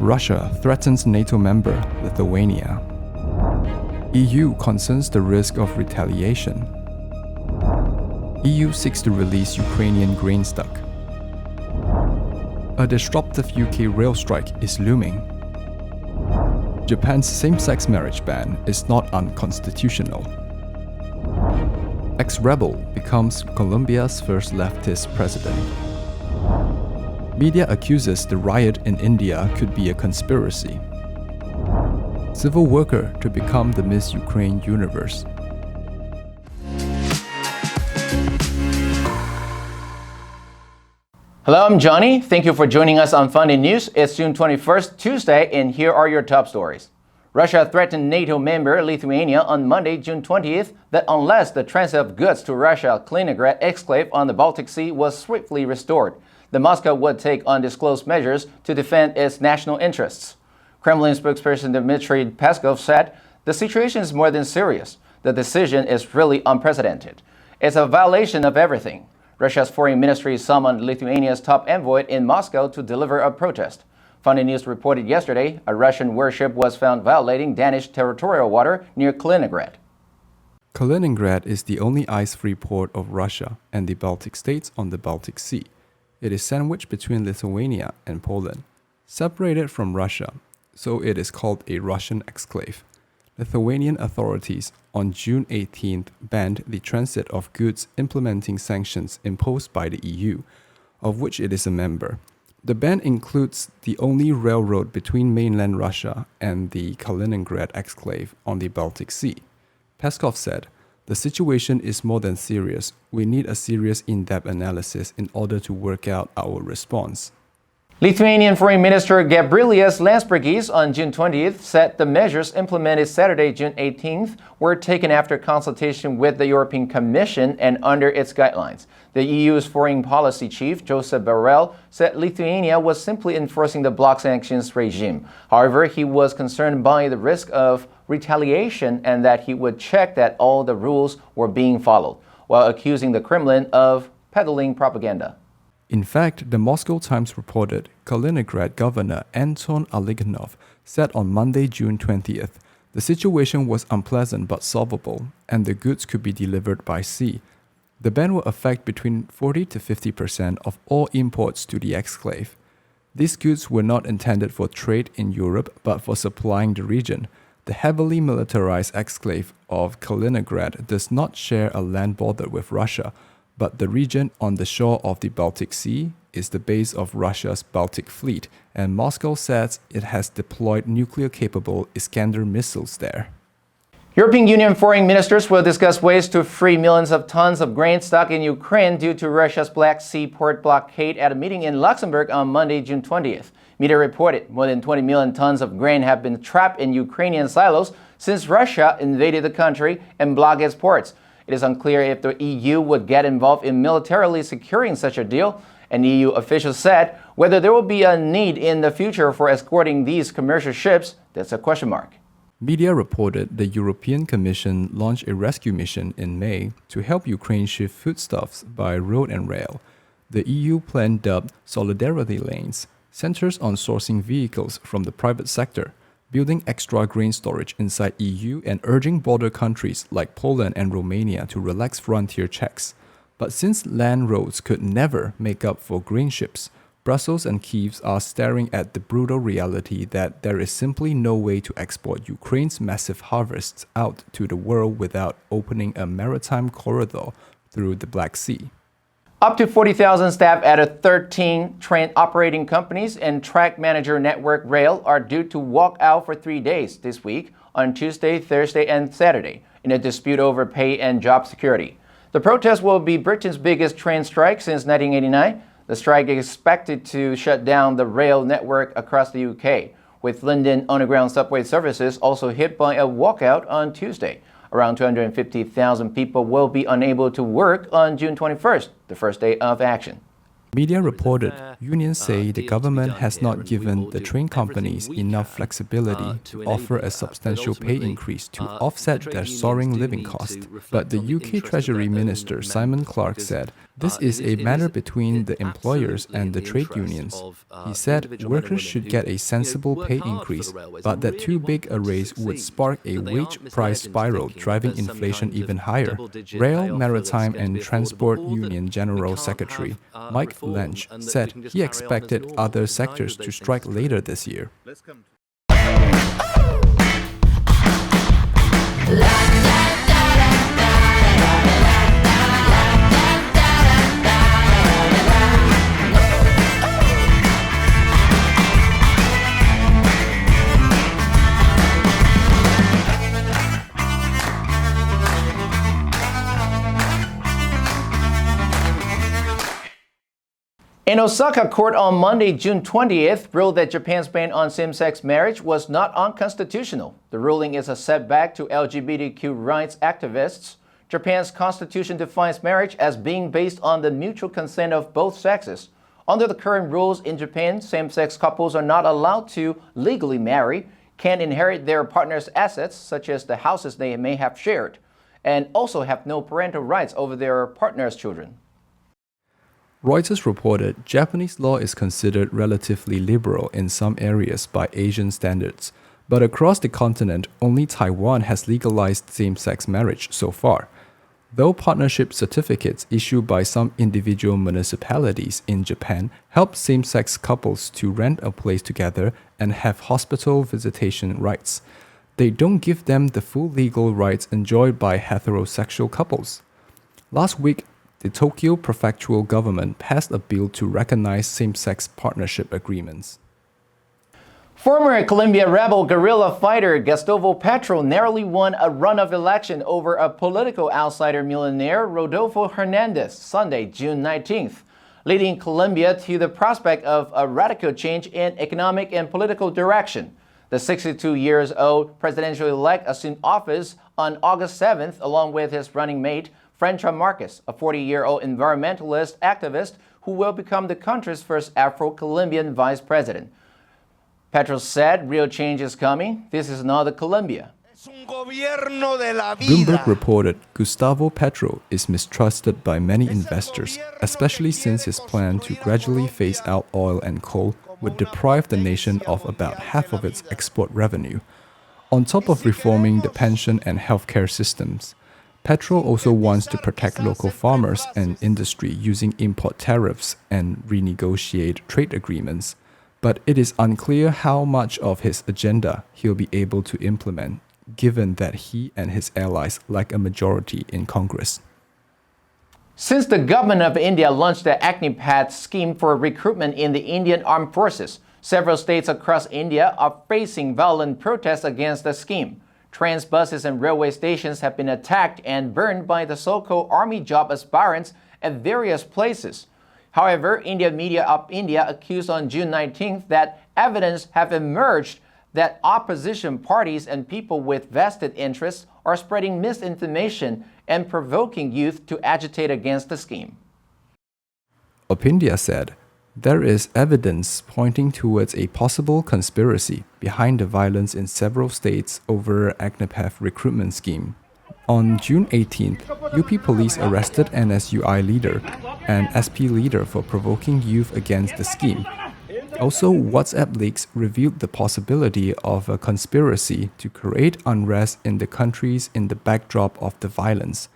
Russia threatens NATO member Lithuania. EU concerns the risk of retaliation. EU seeks to release Ukrainian grain stock. A disruptive UK rail strike is looming. Japan's same-sex marriage ban is not unconstitutional. Ex-rebel becomes Colombia's first leftist president. Media accuses the riot in India could be a conspiracy. Civil worker to become the Miss Ukraine universe. Hello, I'm Johnny. Thank you for joining us on FUNDAY News. It's June 21st, Tuesday, and here are your top stories. Russia threatened NATO member Lithuania on Monday, June 20th, that unless the transit of goods to Russia Kaliningrad exclave on the Baltic Sea was swiftly restored, the Moscow would take undisclosed measures to defend its national interests. Kremlin spokesperson Dmitry Peskov said, "The situation is more than serious. The decision is really unprecedented. It's a violation of everything." Russia's foreign ministry summoned Lithuania's top envoy in Moscow to deliver a protest. FUNDAY News reported yesterday a Russian warship was found violating Danish territorial water near Kaliningrad. Kaliningrad is the only ice-free port of Russia and the Baltic states on the Baltic Sea. It is sandwiched between Lithuania and Poland, separated from Russia, so it is called a Russian exclave. Lithuanian authorities on June 18th banned the transit of goods implementing sanctions imposed by the EU, of which it is a member. The ban includes the only railroad between mainland Russia and the Kaliningrad exclave on the Baltic Sea. Peskov said, "The situation is more than serious. We need a serious in-depth analysis in order to work out our response." Lithuanian Foreign Minister Gabrielius Landsbergis on June 20th said the measures implemented Saturday, June 18th, were taken after consultation with the European Commission and under its guidelines. The EU's foreign policy chief, Josep Borrell, said Lithuania was simply enforcing the bloc sanctions regime. However, he was concerned by the risk of retaliation and that he would check that all the rules were being followed, while accusing the Kremlin of peddling propaganda. In fact, the Moscow Times reported Kaliningrad Governor Anton Aliganov said on Monday, June 20th, the situation was unpleasant but solvable, and the goods could be delivered by sea. The ban will affect between 40 to 50% of all imports to the exclave. These goods were not intended for trade in Europe but for supplying the region. The heavily militarized exclave of Kaliningrad does not share a land border with Russia, but the region on the shore of the Baltic Sea is the base of Russia's Baltic Fleet, and Moscow says it has deployed nuclear-capable Iskander missiles there. European Union foreign ministers will discuss ways to free millions of tons of grain stuck in Ukraine due to Russia's Black Sea port blockade at a meeting in Luxembourg on Monday, June 20th. Media reported more than 20 million tons of grain have been trapped in Ukrainian silos since Russia invaded the country and blocked its ports. It is unclear if the EU would get involved in militarily securing such a deal. An EU official said whether there will be a need in the future for escorting these commercial ships, that's a question mark. Media reported the European Commission launched a rescue mission in May to help Ukraine shift foodstuffs by road and rail. The EU plan, dubbed Solidarity Lanes, centers on sourcing vehicles from the private sector, building extra grain storage inside EU and urging border countries like Poland and Romania to relax frontier checks. But since land roads could never make up for grain ships, Brussels and Kyiv are staring at the brutal reality that there is simply no way to export Ukraine's massive harvests out to the world without opening a maritime corridor through the Black Sea. Up to 40,000 staff at 13 train operating companies and track manager network rail are due to walk out for 3 days this week on Tuesday, Thursday, and Saturday in a dispute over pay and job security. The protest will be Britain's biggest train strike since 1989. The strike is expected to shut down the rail network across the UK, with London underground subway services also hit by a walkout on Tuesday. Around 250,000 people will be unable to work on June 21st, the first day of action. Media reported unions say the government has not given the train companies enough flexibility to offer a substantial pay increase to offset their soaring living cost. But the UK Treasury Minister Simon Clarke said this is a matter between the employers and the trade unions. He said workers should get a sensible pay increase, but that too big a raise would spark a wage price spiral, driving inflation even higher. Rail, Maritime and Transport Union General Secretary Mike Lynch said he expected other sectors to strike later this year. An Osaka court on Monday, June 20th, ruled that Japan's ban on same-sex marriage was not unconstitutional. The ruling is a setback to LGBTQ rights activists. Japan's constitution defines marriage as being based on the mutual consent of both sexes. Under the current rules in Japan, same-sex couples are not allowed to legally marry, can inherit their partner's assets, such as the houses they may have shared, and also have no parental rights over their partner's children. Reuters reported Japanese law is considered relatively liberal in some areas by Asian standards, but across the continent, only Taiwan has legalized same-sex marriage so far. Though partnership certificates issued by some individual municipalities in Japan help same-sex couples to rent a place together and have hospital visitation rights, they don't give them the full legal rights enjoyed by heterosexual couples. Last week, the Tokyo prefectural government passed a bill to recognize same-sex partnership agreements. Former Colombia rebel guerrilla fighter Gustavo Petro narrowly won a runoff election over a political outsider millionaire Rodolfo Hernandez Sunday, June 19th, leading Colombia to the prospect of a radical change in economic and political direction. The 62-year-old presidential-elect assumed office on August 7th along with his running mate, Frantra Marquez, a 40-year-old environmentalist activist who will become the country's first Afro-Colombian vice president. Petro said, "Real change is coming. This is not Colombia." Bloomberg reported Gustavo Petro is mistrusted by many investors, especially since his plan to gradually phase out oil and coal would deprive the nation of about half of its export revenue. On top of reforming the pension and healthcare systems, Petro also wants to protect local farmers and industry using import tariffs and renegotiate trade agreements. But it is unclear how much of his agenda he'll be able to implement, given that he and his allies lack a majority in Congress. Since the government of India launched the Agnipath scheme for recruitment in the Indian Armed Forces, several states across India are facing violent protests against the scheme. Trains, buses, and railway stations have been attacked and burned by the so-called army job aspirants at various places. However, India Media of India accused on June 19th that evidence have emerged that opposition parties and people with vested interests are spreading misinformation and provoking youth to agitate against the scheme. Opindia said, there is evidence pointing towards a possible conspiracy behind the violence in several states over Agnipath recruitment scheme. On June 18th, UP police arrested an SUI leader and SP leader for provoking youth against the scheme. Also, WhatsApp leaks revealed the possibility of a conspiracy to create unrest in the countries in the backdrop of the violence.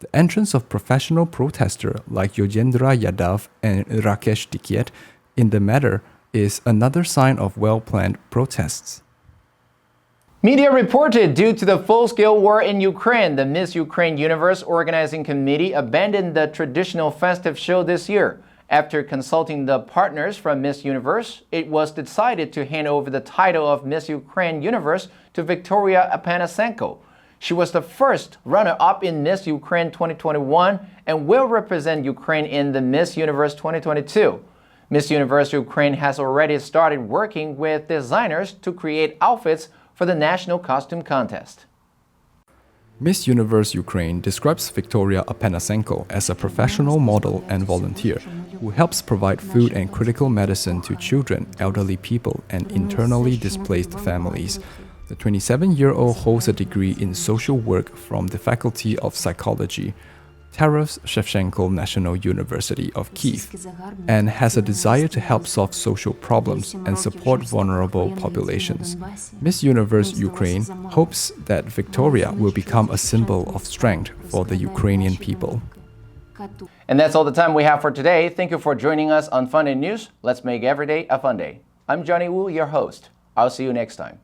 The entrance of professional protesters like Yojendra Yadav and Rakesh Tiket in the matter is another sign of well-planned protests. Media reported due to the full-scale war in Ukraine, the Miss Ukraine Universe Organizing Committee abandoned the traditional festive show this year. After consulting the partners from Miss Universe, it was decided to hand over the title of Miss Ukraine Universe to Victoria Apanasenko. She was the first runner-up in Miss Ukraine 2021 and will represent Ukraine in the Miss Universe 2022. Miss Universe Ukraine has already started working with designers to create outfits for the national costume contest. Miss Universe Ukraine describes Victoria Apanasenko as a professional model and volunteer who helps provide food and critical medicine to children, elderly people, and internally displaced families. The 27-year-old holds a degree in social work from the Faculty of Psychology, Taras Shevchenko National University of Kyiv, and has a desire to help solve social problems and support vulnerable populations. Miss Universe Ukraine hopes that Victoria will become a symbol of strength for the Ukrainian people. And that's all the time we have for today. Thank you for joining us on FUNDAY News. Let's make every day a fun day. I'm Johnny Wu, your host. I'll see you next time.